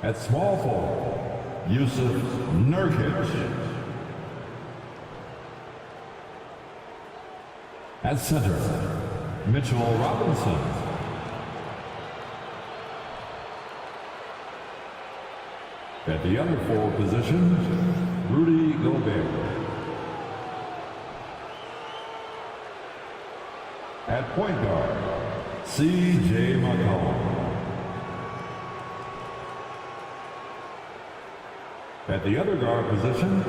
At small forward, Yusuf Nurkic. At center, Mitchell Robinson. At the other forward position, Rudy Gobert. At point guard, C.J. McCollum. At the other guard position,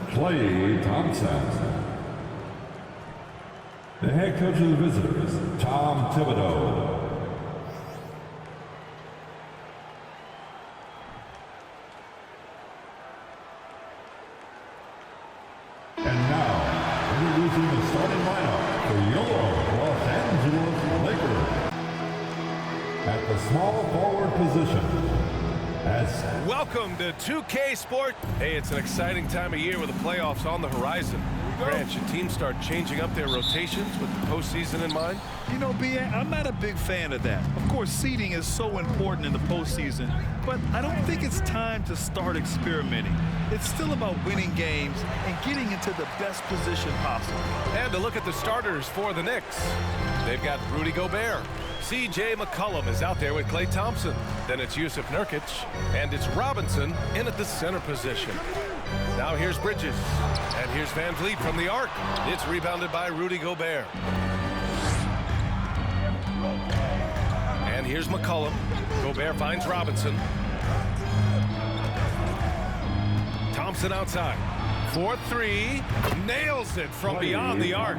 Klay Thompson. The head coach of the visitors, Tom Thibodeau. And now, introducing the starting lineup for your Los Angeles Lakers. At the small forward position, welcome to 2K Sport. Hey, it's an exciting time of year with the playoffs on the horizon. Grant, should teams start changing up their rotations with the postseason in mind? You know, B.A., I'm not a big fan of that. Of course, seeding is so important in the postseason, but I don't think it's time to start experimenting. It's still about winning games and getting into the best position possible. And to look at the starters for the Knicks, they've got Rudy Gobert. C.J. McCollum is out there with Klay Thompson. Then it's Yusuf Nurkic, and it's Robinson in at the center position. Now here's Bridges, and here's Van Vliet from the arc. It's rebounded by Rudy Gobert. And here's McCollum. Gobert finds Robinson. Thompson outside. 4-3, nails it from beyond the arc.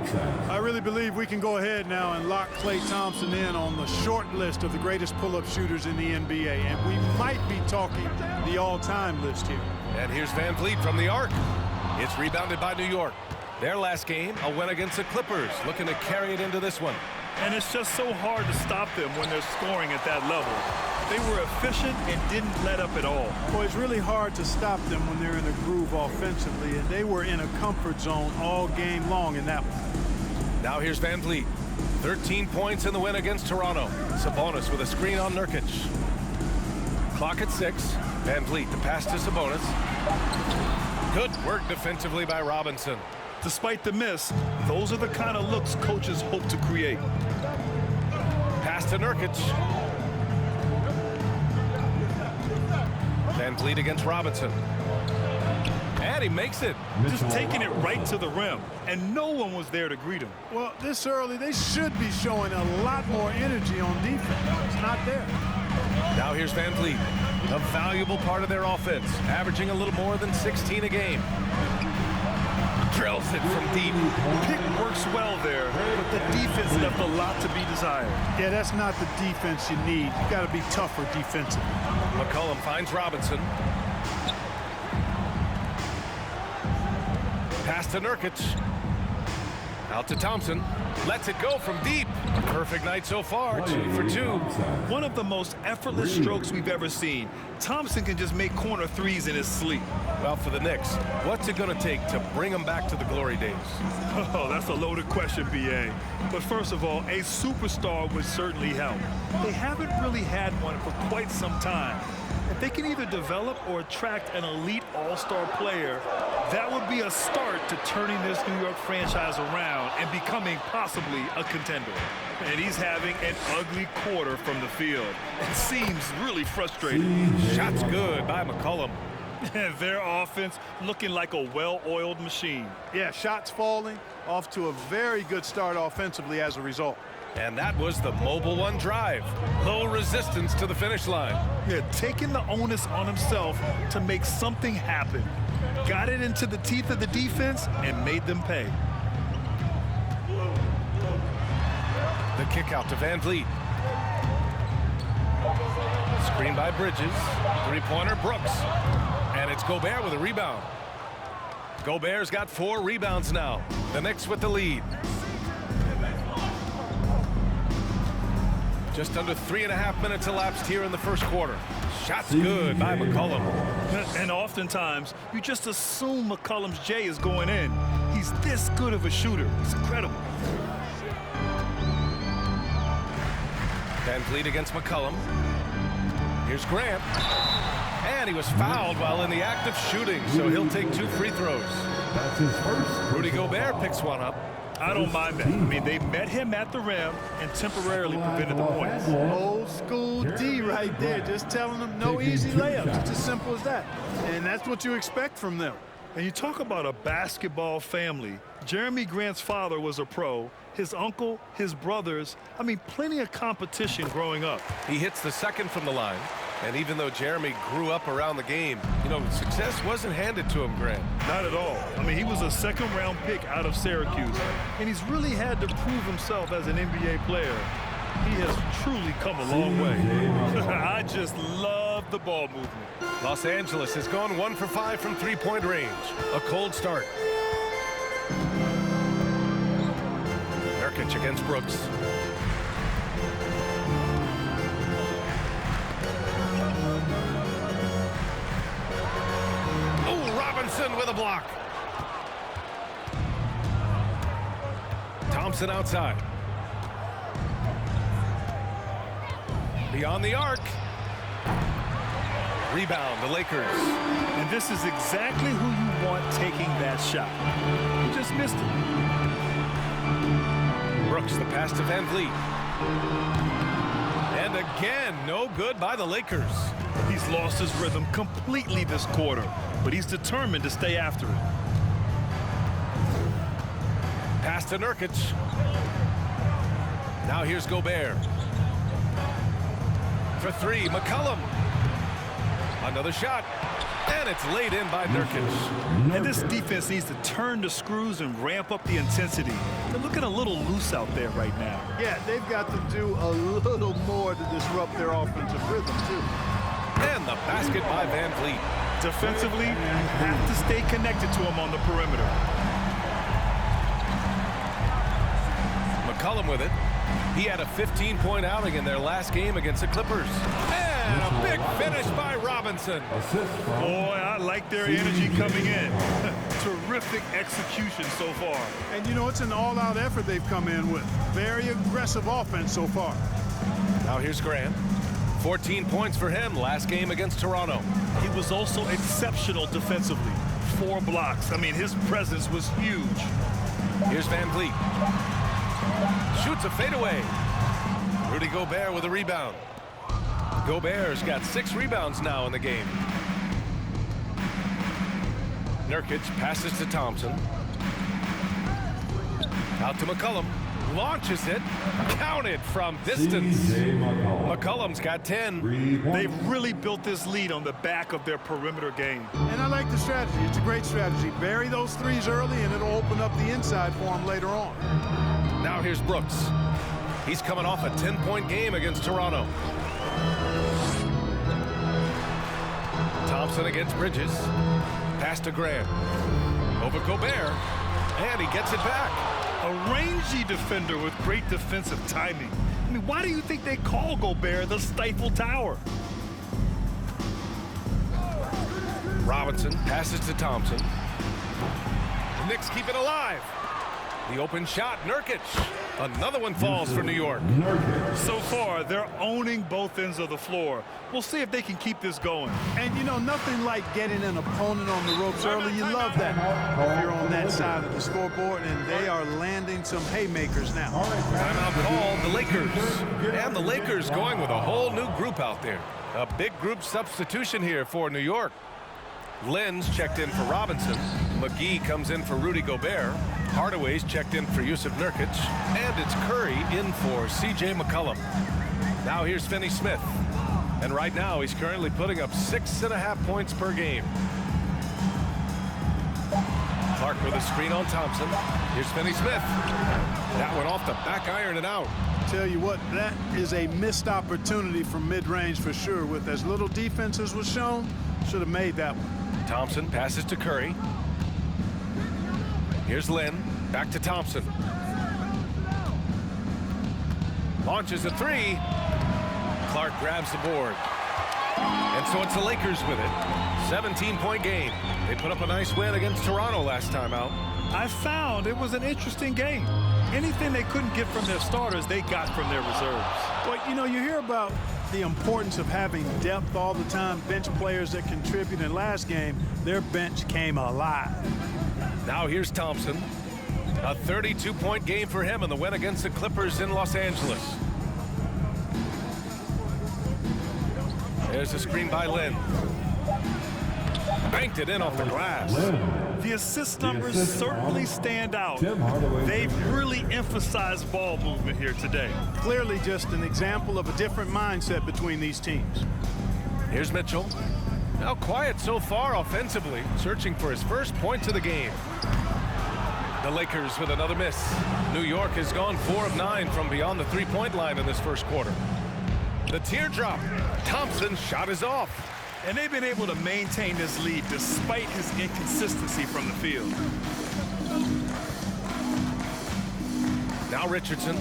I really believe we can go ahead now and lock Klay Thompson in on the short list of the greatest pull-up shooters in the NBA, and we might be talking the all-time list here. And here's Van Vliet from the arc. It's rebounded by New York. Their last game, a win against the Clippers, looking to carry it into this one. And it's just so hard to stop them when they're scoring at that level. They were efficient and didn't let up at all. Well, it's really hard to stop them when they're in a groove offensively, and they were in a comfort zone all game long in that one. Now here's Van Vliet. 13 points in the win against Toronto. Sabonis with a screen on Nurkic. Clock at 6. Van Vliet, the pass to Sabonis. Good work defensively by Robinson. Despite the miss, those are the kind of looks coaches hope to create. Pass to Nurkic. Van Vliet against Robinson. And he makes it. Just taking it right to the rim, and no one was there to greet him. Well, this early, they should be showing a lot more energy on defense. It's not there. Now here's Van Vliet, a valuable part of their offense, averaging a little more than 16 a game. Drills it from deep. Pick works well there, but the defense left a lot to be desired. Yeah, that's not the defense you need. You got to be tougher defensively. McCollum finds Robinson. Pass to Nurkic. Out to Thompson. Lets it go from deep. Perfect night so far. 2 for 2. One of the most effortless strokes we've ever seen. Thompson can just make corner threes in his sleep. Well, for the Knicks, what's it going to take to bring them back to the glory days? Oh, that's a loaded question, B.A. But first of all, a superstar would certainly help. They haven't really had one for quite some time. If they can either develop or attract an elite all-star player, that would be a start to turning this New York franchise around and becoming possibly a contender. And he's having an ugly quarter from the field. It seems really frustrating. Shot's good by McCollum. Their offense looking like a well-oiled machine. Yeah, shots falling, off to a very good start offensively as a result. And that was the Mobile One drive. Low resistance to the finish line. Yeah, taking the onus on himself to make something happen. Got it into the teeth of the defense and made them pay. The kick out to Van Vliet. Screen by Bridges. Three-pointer Brooks. And it's Gobert with a rebound. Gobert's got 4 rebounds now. The Knicks with the lead. Just under 3.5 minutes elapsed here in the first quarter. Shot's good by McCollum. And oftentimes, you just assume McCollum's J is going in. He's this good of a shooter. It's incredible. Van Vliet against McCollum. Here's Grant. And he was fouled while in the act of shooting, so he'll take 2 free throws. That's his first. Rudy Gobert picks one up. I don't mind that. I mean, they met him at the rim and temporarily prevented the points. Old school D right there, just telling them no easy layups. It's as simple as that. And that's what you expect from them. And you talk about a basketball family. Jeremy Grant's father was a pro. His uncle, his brothers. I mean, plenty of competition growing up. He hits the second from the line. And even though Jeremy grew up around the game, you know, success wasn't handed to him, Grant. Not at all. I mean, he was a second-round pick out of Syracuse. And he's really had to prove himself as an NBA player. He has truly come a long way. I just love the ball movement. Los Angeles has gone 1 for 5 from three-point range. A cold start. Nurkic against Brooks. Oh, Robinson with a block. Thompson outside. Beyond the arc. Rebound, the Lakers. And this is exactly who you want taking that shot. He just missed it. Brooks, the pass to Van Vliet. And again, no good by the Lakers. He's lost his rhythm completely this quarter, but he's determined to stay after it. Pass to Nurkic. Now here's Gobert. For 3, McCollum. Another shot. And it's laid in by Nurkic. And this defense needs to turn the screws and ramp up the intensity. They're looking a little loose out there right now. Yeah, they've got to do a little more to disrupt their offensive rhythm, too. And the basket by Van Vliet. Defensively, you have to stay connected to him on the perimeter. McCollum with it. He had a 15-point outing in their last game against the Clippers. And a big finish by Robinson. Boy, I like their energy coming in. Terrific execution so far. And, you know, it's an all-out effort they've come in with. Very aggressive offense so far. Now here's Grant. 14 points for him last game against Toronto. He was also exceptional defensively. 4 blocks. I mean, his presence was huge. Here's Van Vliet. Shoots a fadeaway. Rudy Gobert with a rebound. Gobert's got 6 rebounds now in the game. Nurkic passes to Thompson. Out to McCollum. Launches it. Counted from distance. McCollum's got 10. They've really built this lead on the back of their perimeter game. And I like the strategy. It's a great strategy. Bury those threes early, and it'll open up the inside for them later on. Now here's Brooks. He's coming off a 10-point game against Toronto. Thompson against Bridges. Pass to Grant. Over Gobert. And he gets it back. A rangy defender with great defensive timing. I mean, why do you think they call Gobert the Stifle Tower? Robinson passes to Thompson. The Knicks keep it alive. The open shot, Nurkic. Another one falls for New York. So far, they're owning both ends of the floor. We'll see if they can keep this going. And, you know, nothing like getting an opponent on the ropes early. You love that if you're on that side of the scoreboard, and they are landing some haymakers now. Timeout called the Lakers. And the Lakers going with a whole new group out there. A big group substitution here for New York. Lynn's checked in for Robinson. McGee comes in for Rudy Gobert. Hardaway's checked in for Yusuf Nurkic. And it's Curry in for C.J. McCollum. Now here's Finney Smith. And right now he's currently putting up 6.5 points per game. Clark with a screen on Thompson. Here's Finney Smith. That one off the back iron and out. Tell you what, that is a missed opportunity from mid-range for sure. With as little defense as was shown, should have made that one. Thompson passes to Curry. Here's Lynn. Back to Thompson. Launches a 3. Clark grabs the board. And so it's the Lakers with it. 17-point game. They put up a nice win against Toronto last time out. I found it was an interesting game. Anything they couldn't get from their starters, they got from their reserves. Well, you know, you hear about the importance of having depth all the time, bench players that contribute. In last game, their bench came alive. Now here's Thompson. A 32-point game for him in the win against the Clippers in Los Angeles. There's a screen by Lynn. Banked it in off the glass. The assist numbers certainly stand out. They've really emphasized ball movement here today. Clearly just an example of a different mindset between these teams. Here's Mitchell. Now quiet so far offensively, searching for his first points of the game. The Lakers with another miss. New York has gone 4 of 9 from beyond the three-point line in this first quarter. The teardrop. Thompson's shot is off. And they've been able to maintain this lead despite his inconsistency from the field. Now Richardson,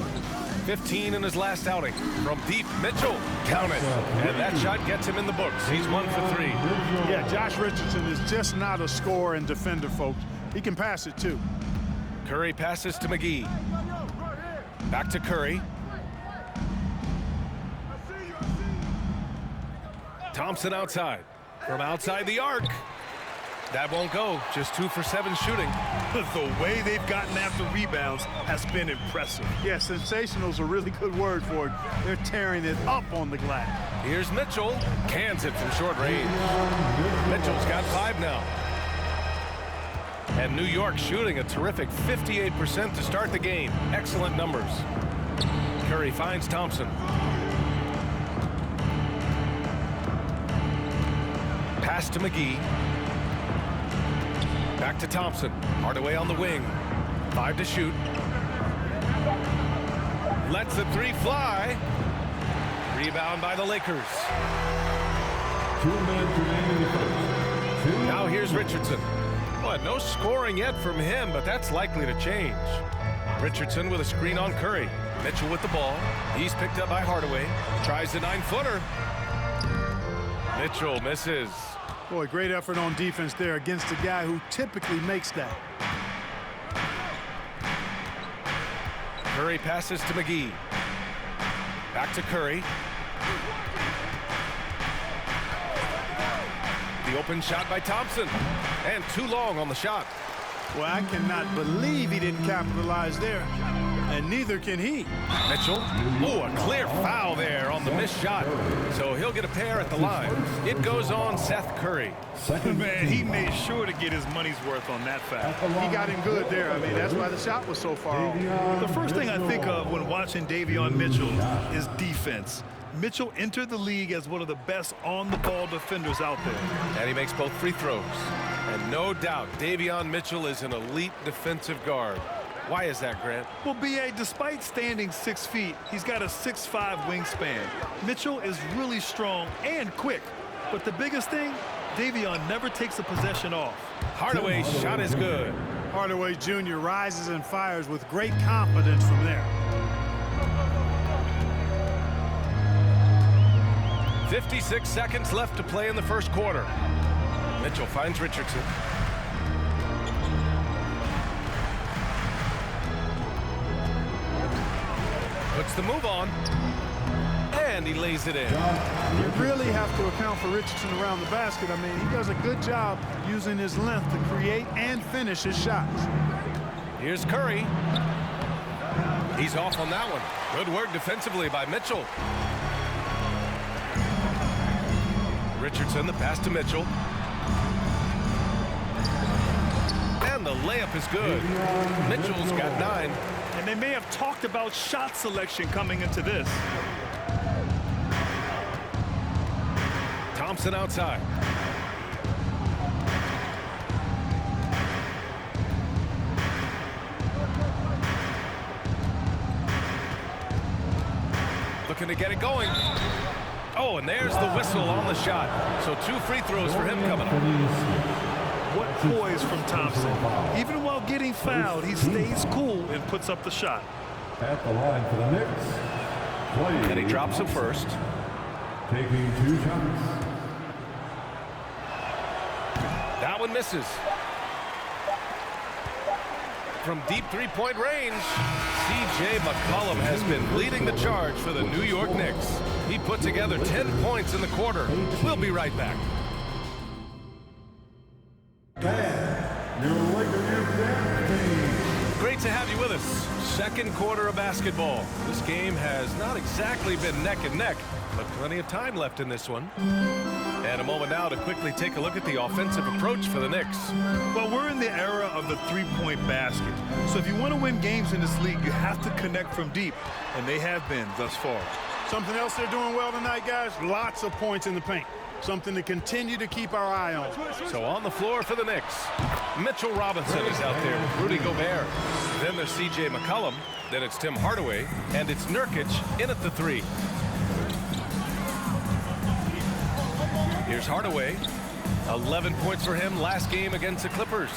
15 in his last outing. From deep, Mitchell, count it. And that shot gets him in the books. He's 1 for 3. Yeah, Josh Richardson is just not a scorer and defender, folks. He can pass it, too. Curry passes to McGee. Back to Curry. Thompson outside. From outside the arc. That won't go. Just 2 for 7 shooting. The way they've gotten after rebounds has been impressive. Yeah, sensational is a really good word for it. They're tearing it up on the glass. Here's Mitchell. Cans it from short range. Mitchell's got 5 now. And New York shooting a terrific 58% to start the game. Excellent numbers. Curry finds Thompson. Pass to McGee. Back to Thompson. Hardaway on the wing. 5 to shoot. Lets the 3 fly. Rebound by the Lakers. 2 minutes remaining in the first. Now here's Richardson. What? No scoring yet from him, but that's likely to change. Richardson with a screen on Curry. Mitchell with the ball. He's picked up by Hardaway. Tries the 9-footer. Mitchell misses. Boy, great effort on defense there against a guy who typically makes that. Curry passes to McGee. Back to Curry. The open shot by Thompson. And too long on the shot. Well, I cannot believe he didn't capitalize there. And neither can he. Mitchell. Oh, a clear foul there on the missed shot. So he'll get a pair at the line. It goes on Seth Curry. Man, he made sure to get his money's worth on that foul. He got him good there. I mean, that's why the shot was so far off. The first thing I think of when watching Davion Mitchell is defense. Mitchell entered the league as one of the best on-the-ball defenders out there. And he makes both free throws. And no doubt, Davion Mitchell is an elite defensive guard. Why is that, Grant? Well, B.A., despite standing 6 feet, he's got a 6'5" wingspan. Mitchell is really strong and quick. But the biggest thing, Davion never takes a possession off. Hardaway's shot is good. Hardaway Jr. rises and fires with great confidence from there. 56 seconds left to play in the first quarter. Mitchell finds Richardson. Puts the move on. And he lays it in. You really have to account for Richardson around the basket. I mean, he does a good job using his length to create and finish his shots. Here's Curry. He's off on that one. Good work defensively by Mitchell. Richardson, the pass to Mitchell. And the layup is good. Mitchell's got 9. And they may have talked about shot selection coming into this. Thompson outside. Looking to get it going. Oh, and there's the whistle on the shot. So 2 free throws for him coming up. What poise from Thompson. Even while getting fouled, he stays cool and puts up the shot. At the line for the Knicks. And he drops it first. Taking 2 shots. That one misses. From deep 3-point range, C.J. McCollum has been leading the charge for the New York Knicks. He put together 10 points in the quarter. We'll be right back. Great to have you with us. Second quarter of basketball. This game has not exactly been neck and neck, but plenty of time left in this one. And a moment now to quickly take a look at the offensive approach for the Knicks. Well, we're in the era of the three-point basket. So if you want to win games in this league, you have to connect from deep, and they have been thus far. Something else they're doing well tonight, guys, lots of points in the paint. Something to continue to keep our eye on. So on the floor for the Knicks, Mitchell Robinson is out there with Rudy Gobert. Then there's C.J. McCollum. Then it's Tim Hardaway. And it's Nurkic in at the 3. Here's Hardaway. 11 points for him last game against the Clippers.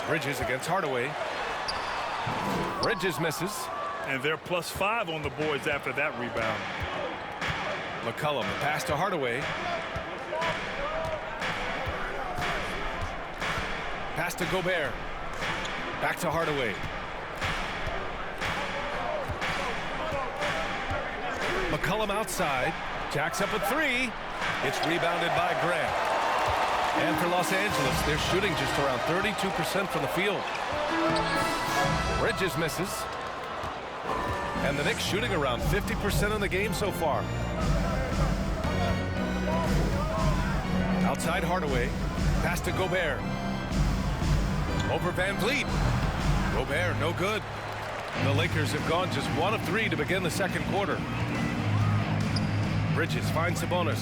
Bridges against Hardaway. Bridges misses. And they're +5 on the boards after that rebound. McCollum, the pass to Hardaway. Pass to Gobert. Back to Hardaway. McCollum outside. Jacks up a 3. It's rebounded by Grant. And for Los Angeles, they're shooting just around 32% from the field. Bridges misses. And the Knicks shooting around 50% in the game so far. Outside Hardaway. Pass to Gobert. Over Van Vliet. Gobert, no good. The Lakers have gone just 1 of 3 to begin the second quarter. Bridges finds Sabonis.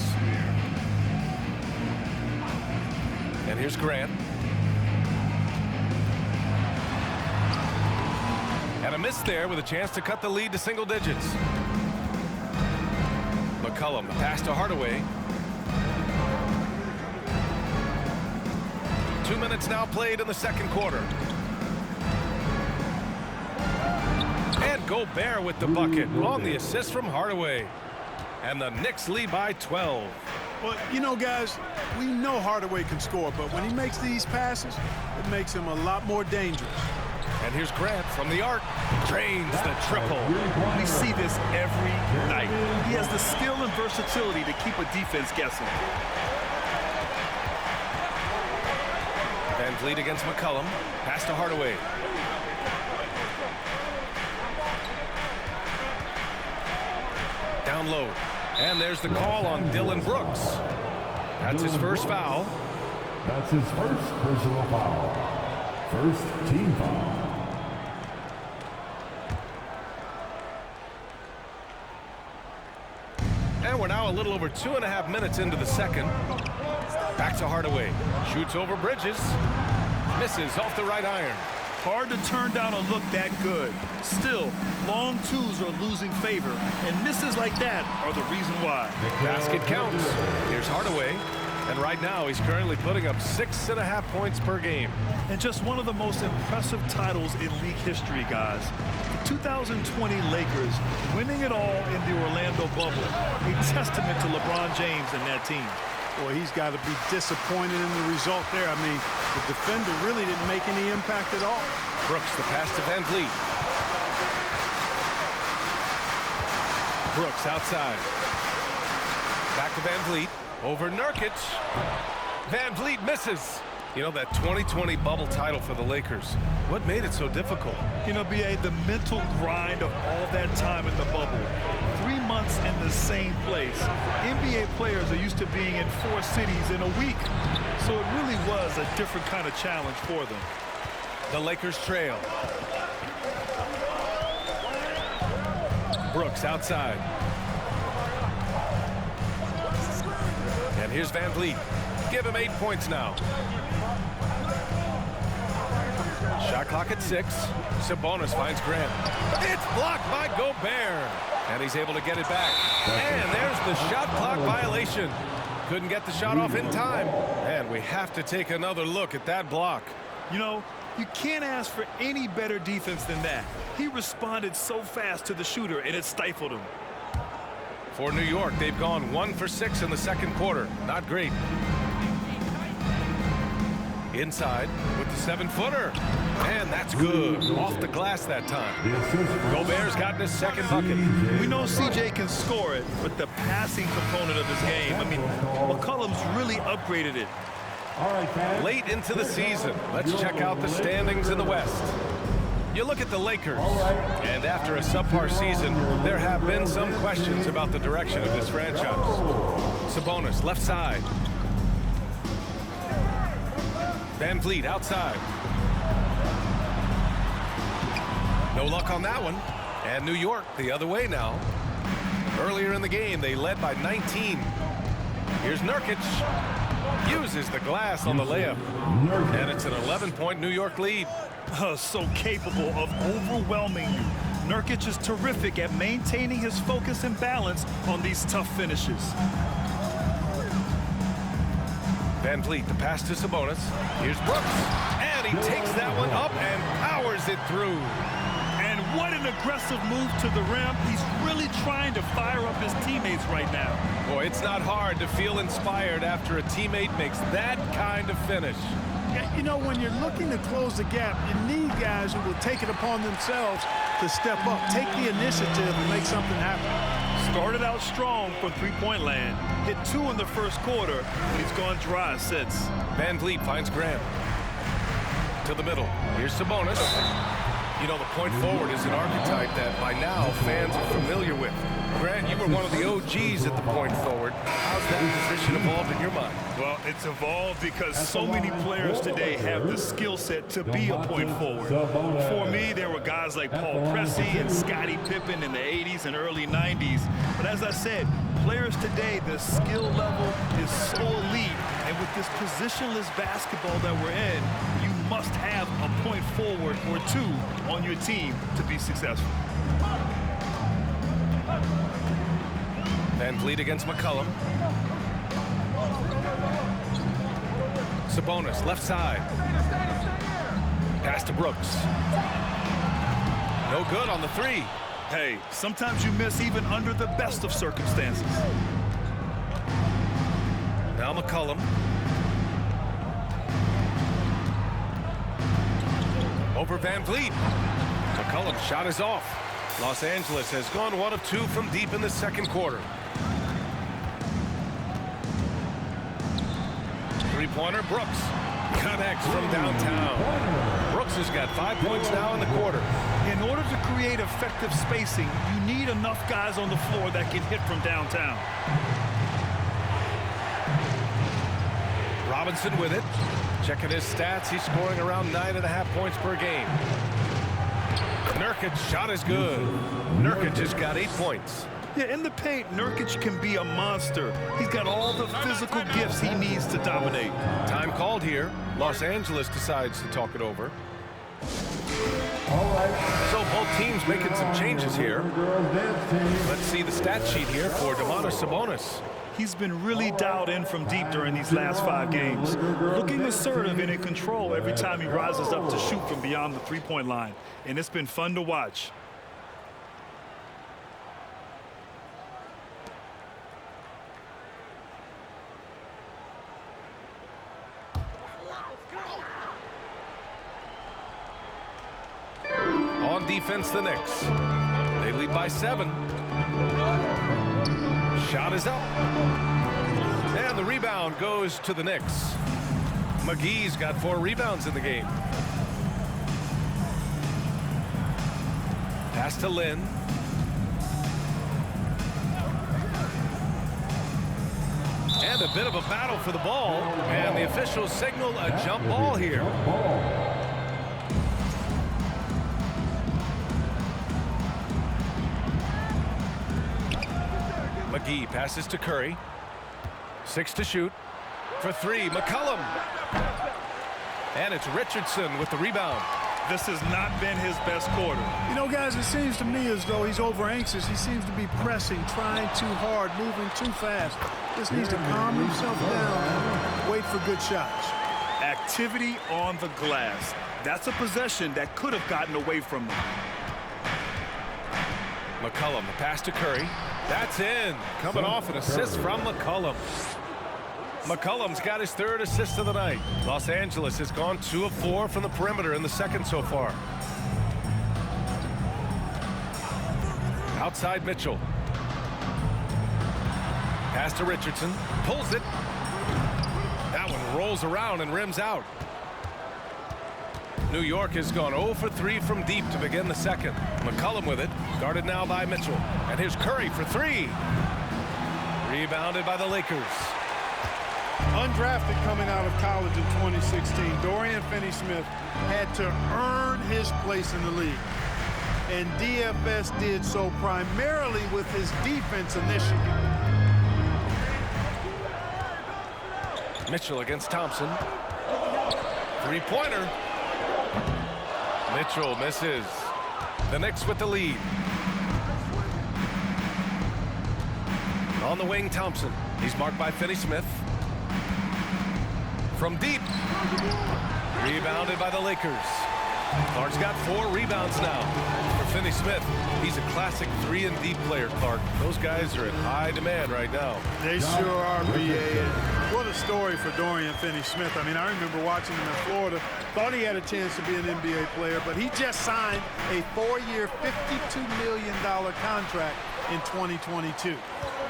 And here's Grant. And a miss there with a chance to cut the lead to single digits. McCollum, the pass to Hardaway. 2 minutes now played in the second quarter. And Gobert with the bucket on the assist from Hardaway. And the Knicks lead by 12. Well, you know, guys, we know Hardaway can score, but when he makes these passes, it makes him a lot more dangerous. And here's Grant from the arc. Drains the triple. We see this every night. He has the skill and versatility to keep a defense guessing. Van Vliet against McCollum. Pass to Hardaway. Down low. And there's the call on Dillon Brooks. That's his first foul. That's his first personal foul. First team foul. And we're now a little over 2.5 minutes into the second. Back to Hardaway. Shoots over Bridges. Misses off the right iron. Hard to turn down a look that good. Still, long twos are losing favor, and misses like that are the reason why. Basket counts. Here's Hardaway. And right now, he's currently putting up 6.5 points per game. And just one of the most impressive titles in league history, guys. The 2020 Lakers winning it all in the Orlando bubble. A testament to LeBron James and that team. Boy, he's got to be disappointed in the result there. I mean, the defender really didn't make any impact at all. Brooks, the pass to Van Vliet. Brooks outside. Back to Van Vliet. Over Nurkic. Van Vliet misses. You know, that 2020 bubble title for the Lakers. What made it so difficult? You know, B.A., the mental grind of all that time in the bubble. 3 months in the same place. NBA players are used to being in 4 cities in a week. So it really was a different kind of challenge for them. The Lakers trail. Brooks outside. And here's Van Vliet. Give him 8 points now. Shot clock at 6. Sabonis finds Grant. It's blocked by Gobert. And he's able to get it back. And there's the shot clock violation. Couldn't get the shot off in time. And we have to take another look at that block. You know, you can't ask for any better defense than that. He responded so fast to the shooter, and it stifled him. For New York, they've gone 1 for 6 in the second quarter. Not great. Inside with the 7-footer. And that's good. Off the glass that time. Gobert's gotten his second bucket. We know CJ can score it, but the passing component of his game, I mean, McCollum's really upgraded it. Late into the season, let's check out the standings in the West. You look at the Lakers, and after a subpar season, there have been some questions about the direction of this franchise. Sabonis, left side. Van Vliet outside. No luck on that one. And New York the other way now. Earlier in the game, they led by 19. Here's Nurkic. Uses the glass on the layup. And it's an 11-point New York lead. So capable of overwhelming you. Nurkic is terrific at maintaining his focus and balance on these tough finishes. Van Vliet, the pass to Sabonis. Here's Brooks. And he takes that one up and powers it through. And what an aggressive move to the rim. He's really trying to fire up his teammates right now. Boy, it's not hard to feel inspired after a teammate makes that kind of finish. Yeah, you know, when you're looking to close the gap, you need guys who will take it upon themselves to step up, take the initiative, and make something happen. Started out strong from three-point land. Hit 2 in the first quarter, and he's gone dry since. Van Vliet finds Grant. To the middle. Here's Sabonis. You know, the point forward is an archetype that by now fans are familiar with. Grant, you were one of the OGs at the point forward. How's that position evolved in your mind? Well, it's evolved because so many players today have the skill set to be a point forward. For me, there were guys like Paul Pressey and Scottie Pippen in the 80s and early 90s. But as I said, players today, the skill level is so elite. And with this positionless basketball that we're in, you must have a point forward or two on your team to be successful. Van Vliet against McCollum. Sabonis, left side. Pass to Brooks. No good on the 3. Hey, sometimes you miss even under the best of circumstances. Now McCollum. Over Van Vliet. McCollum's shot is off. Los Angeles has gone 1 of 2 from deep in the second quarter. Three-pointer, Brooks connects from downtown. Brooks has got 5 points now in the quarter. In order to create effective spacing, you need enough guys on the floor that can hit from downtown. Robinson with it. Checking his stats, he's scoring around 9.5 points per game. Nurkic shot is good. Nurkic has got 8 points. Yeah, in the paint, Nurkic can be a monster. He's got all the physical gifts he needs to dominate. Time called here. Los Angeles decides to talk it over. So both teams making some changes here. Let's see the stat sheet here for Domantas Sabonis. He's been really dialed in from deep during these last 5 games. Looking assertive and in control every time he rises up to shoot from beyond the three-point line. And it's been fun to watch. On defense, the Knicks. They lead by 7. Shot is up. And the rebound goes to the Knicks. McGee's got 4 rebounds in the game. Pass to Lynn. And a bit of a battle for the ball. And the officials signal a jump ball here. McGee passes to Curry. 6 to shoot. For 3, McCollum. And it's Richardson with the rebound. This has not been his best quarter. You know, guys, it seems to me as though he's over anxious. He seems to be pressing, trying too hard, moving too fast. Just needs to calm himself down and wait for good shots. Activity on the glass. That's a possession that could have gotten away from him. McCollum, the pass to Curry. That's in. Coming off an assist from McCollum. McCollum's got his 3rd assist of the night. Los Angeles has gone 2 of 4 from the perimeter in the second so far. Outside Mitchell. Pass to Richardson. Pulls it. That one rolls around and rims out. New York has gone 0 for 3 from deep to begin the second. McCollum with it. Guarded now by Mitchell. And here's Curry for 3. Rebounded by the Lakers. Undrafted coming out of college in 2016, Dorian Finney-Smith had to earn his place in the league. And DFS did so primarily with his defense initially. Mitchell against Thompson. 3-pointer. Mitchell misses. The Knicks with the lead. On the wing, Thompson. He's marked by Finney-Smith. From deep. Rebounded by the Lakers. Clark's got 4 rebounds now for Finney-Smith. He's a classic 3-and-D player, Clark. Those guys are in high demand right now. They sure are, BA. What a story for Dorian Finney-Smith. I mean, I remember watching him in Florida. Thought he had a chance to be an NBA player, but he just signed a 4-year, $52 million contract in 2022.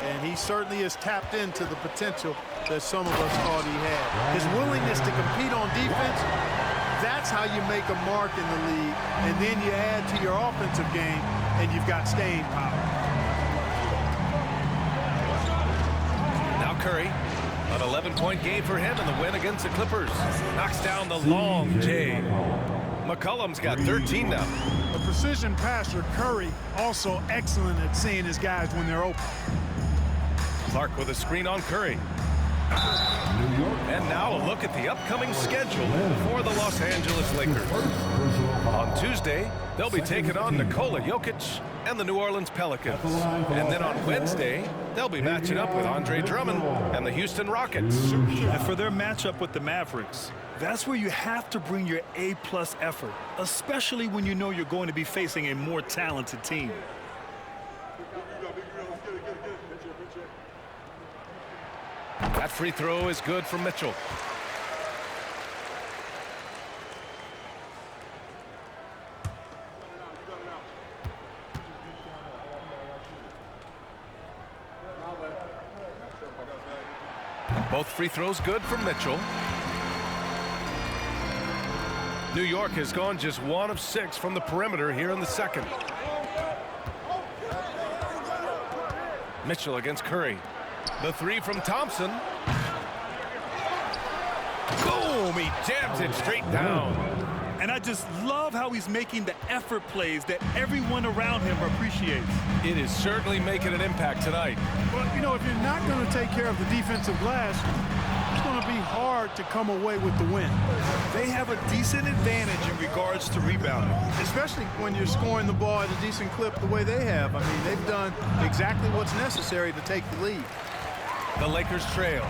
And he certainly has tapped into the potential that some of us thought he had. His willingness to compete on defense, that's how you make a mark in the league. And then you add to your offensive game, and you've got staying power. Now Curry, an 11-point game for him in the win against the Clippers. Knocks down the long J. McCollum's got 13 now. A precision passer, Curry, also excellent at seeing his guys when they're open. Clark with a screen on Curry. And now a look at the upcoming schedule for the Los Angeles Lakers. On Tuesday, they'll be taking on Nikola Jokic and the New Orleans Pelicans. And then on Wednesday, they'll be matching up with Andre Drummond and the Houston Rockets. And for their matchup with the Mavericks, that's where you have to bring your A-plus effort, especially when you know you're going to be facing a more talented team. That free throw is good from Mitchell. Both free throws good from Mitchell. New York has gone just 1 of 6 from the perimeter here in the second. Mitchell against Curry. The 3 from Thompson. Boom! He jams it straight down. And I just love how he's making the effort plays that everyone around him appreciates. It is certainly making an impact tonight. Well, you know, if you're not going to take care of the defensive glass, it's going to be hard to come away with the win. They have a decent advantage in regards to rebounding. Especially when you're scoring the ball at a decent clip the way they have. I mean, they've done exactly what's necessary to take the lead. The Lakers trail.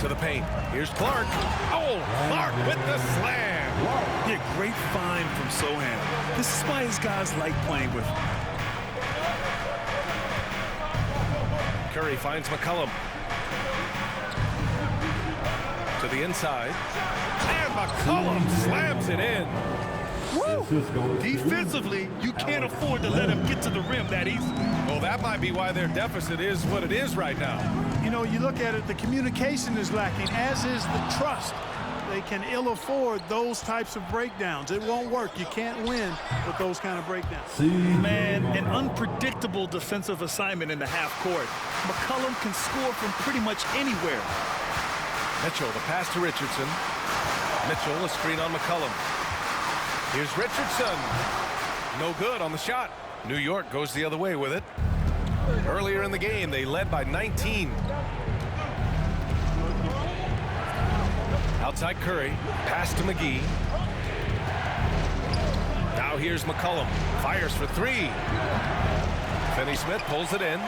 To the paint. Here's Clark. Oh, Clark with the slam. Yeah, great find from Sohan. This is why his guys like playing with him. Curry finds McCollum. To the inside. And McCollum slams it in. Woo! Defensively, you can't afford to let him get to the rim that easily. Well, that might be why their deficit is what it is right now. You know, you look at it, the communication is lacking, as is the trust. They can ill afford those types of breakdowns. It won't work. You can't win with those kind of breakdowns. Man, an unpredictable defensive assignment in the half court. McCollum can score from pretty much anywhere. Mitchell, the pass to Richardson. Mitchell, a screen on McCollum. Here's Richardson. No good on the shot. New York goes the other way with it. Earlier in the game, they led by 19. Outside Curry. Pass to McGee. Now here's McCollum. Fires for 3. Finney-Smith pulls it in.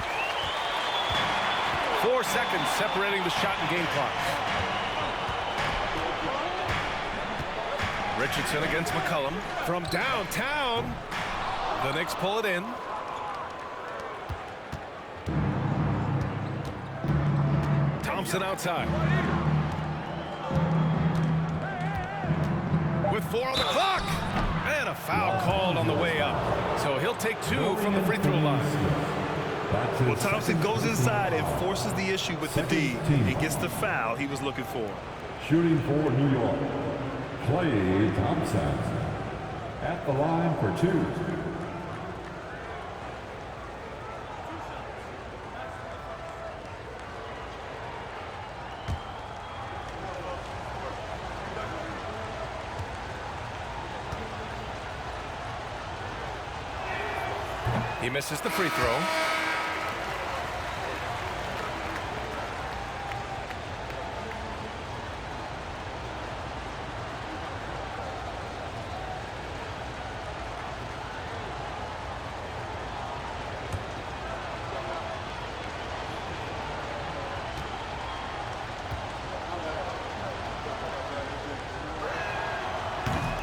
4 seconds separating the shot and game clocks. Richardson against McCollum from downtown. The Knicks pull it in. Thompson outside. With 4 on the clock. And a foul called on the way up. So he'll take 2 from the free throw line. Well, Thompson goes inside and forces the issue with the D. He gets the foul he was looking for. Shooting for New York, Klay Thompson. At the line for 2. He misses the free throw.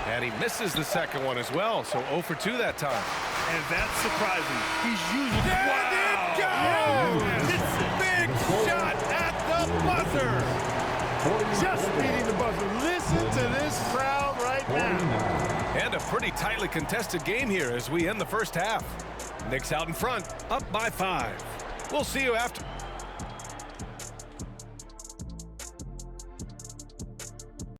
And he misses the second one as well, so 0 for 2 that time. And that's surprising. He's using... There it goes! Big shot at the buzzer! Just beating the buzzer. Listen to this crowd right now. And a pretty tightly contested game here as we end the first half. Knicks out in front, up by 5. We'll see you after.